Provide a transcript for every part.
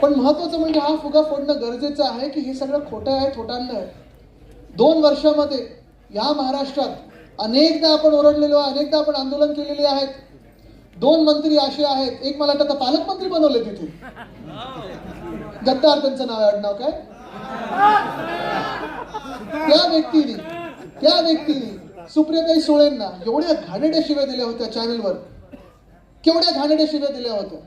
पण महत्वाचं म्हणजे हा फुगा फोडणं गरजेचं आहे की हे सगळं खोटं आहे, थोटांड आहे. 2 वर्षामध्ये या महाराष्ट्रात अनेकदा आपण ओरडलेलो आहे, अनेकदा आपण आंदोलन केलेले आहेत. 2 मंत्री असे आहेत, एक मला वाटतं पालकमंत्री बनवले तिथे, गद्दार त्यांचं नाव आहे, आडनाव काय? त्या व्यक्तीने सुप्रियाताई सुळेंना एवढ्या घाणेरड्या शिव्या दिल्या होत्या चॅनलवर, केवढ्या घाणेरड्या शिव्या दिल्या होत्या.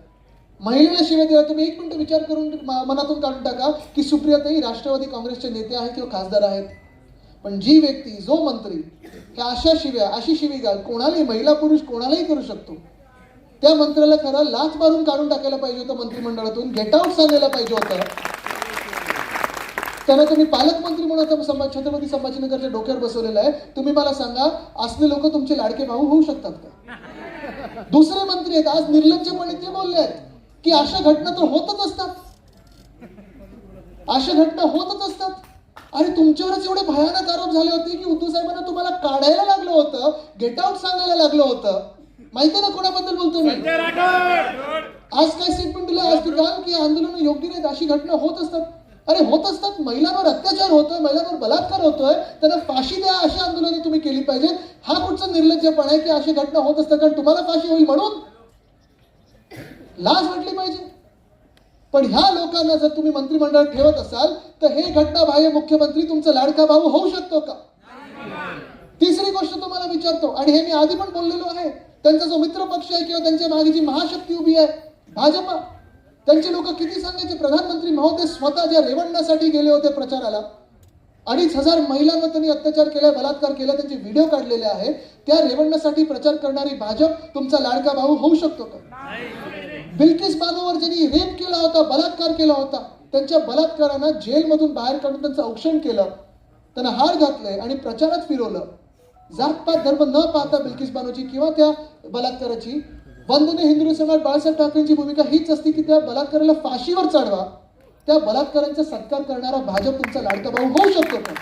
महिलेला शिव्या दिल्या. तुम्ही एक मिनिट विचार करून मनातून काढून टाका की सुप्रियाताई राष्ट्रवादी काँग्रेसचे नेते आहेत किंवा खासदार आहेत, पण जी व्यक्ती, जो मंत्री अशी शिवीगाळ कोणालाही, महिला पुरुष कोणालाही करू शकतो, त्या मंत्र्याला खरं लाच मारून काढून टाकायला पाहिजे होतं मंत्रिमंडळातून, गेट आउट सांगायला पाहिजे होतं. त्यांना तुम्ही पालकमंत्री म्हणून छत्रपती संभाजीनगरच्या डोक्यावर बसवलेलं आहे. तुम्ही मला सांगा, असले लोक तुमचे लाडके भाऊ होऊ शकतात का? दुसरे मंत्री आहेत, आज निर्लज्जपणे ते बोलले आहेत की अशा घटना तर होतच असतात, अशा घटना होतच असतात. अरे तुमच्यावरच एवढे भयानक आरोप झाले होते की उद्धव साहेबांना तुम्हाला काढायला लागलं होतं, गेट आउट सांगायला लागलं होतं. माहिती ना कोणाबद्दल बोलतो मी? आज काय स्टेटमेंट दिलं आज की काल की आंदोलन योग्य नाहीत, अशी घटना होत असतात. अरे होत असतात. महिलांवर अत्याचार होतोय, महिलांवर बलात्कार होतोय, त्यांना फाशी द्या, अशी आंदोलने तुम्ही केली पाहिजेत. हा कुठचा निर्लज्जपणा आहे की अशी घटना होत असतात कारण तुम्हाला फाशी होईल म्हणून? लाज वाटली पाहिजे. पण ह्या लोकांना जर तुम्ही मंत्रिमंडळात ठेवत असाल तर हे घटनाबाह्य मुख्यमंत्री तुमचा लाडका भाऊ होऊ शकतो का? तिसरी गोष्ट तुम्हाला विचारतो, आणि हे मी आधी पण बोललेलो आहे, त्यांचा जो मित्र पक्ष आहे किंवा त्यांच्या मागे जी महाशक्ती उभी आहे भाजपा, त्यांचे लोक किती सांगायचे, प्रधानमंत्री महोदय स्वतः ज्या रेवणण्यासाठी गेले होते प्रचाराला, 2,500 महिलांवर त्यांनी अत्याचार केला, बलात्कार केला, त्यांचे व्हिडिओ काढलेले आहेत, त्या रेवणण्यासाठी प्रचार करणारी भाजप तुमचा लाडका भाऊ होऊ शकतो का? बिल्किस बानोवर ज्यांनी रेप केला होता, बलात्कार केला होता, त्यांच्या बलात्कारांना जेलमधून बाहेर काढून त्यांचं औक्षण केलं, त्यांना हार घातलंय आणि प्रचारात फिरवलं. जातपात धर्म न पाहता बिल्किस बानोची किंवा त्या बलात्काराची, वंदनीय हिंदू सम्राट बाळासाहेब ठाकरेंची भूमिका हीच असते की त्या बलात्काराला फाशीवर चढवा. त्या बलात्कारांचा सत्कार करणारा भाजप तुमचा लाडका भाऊ होऊ शकतो का?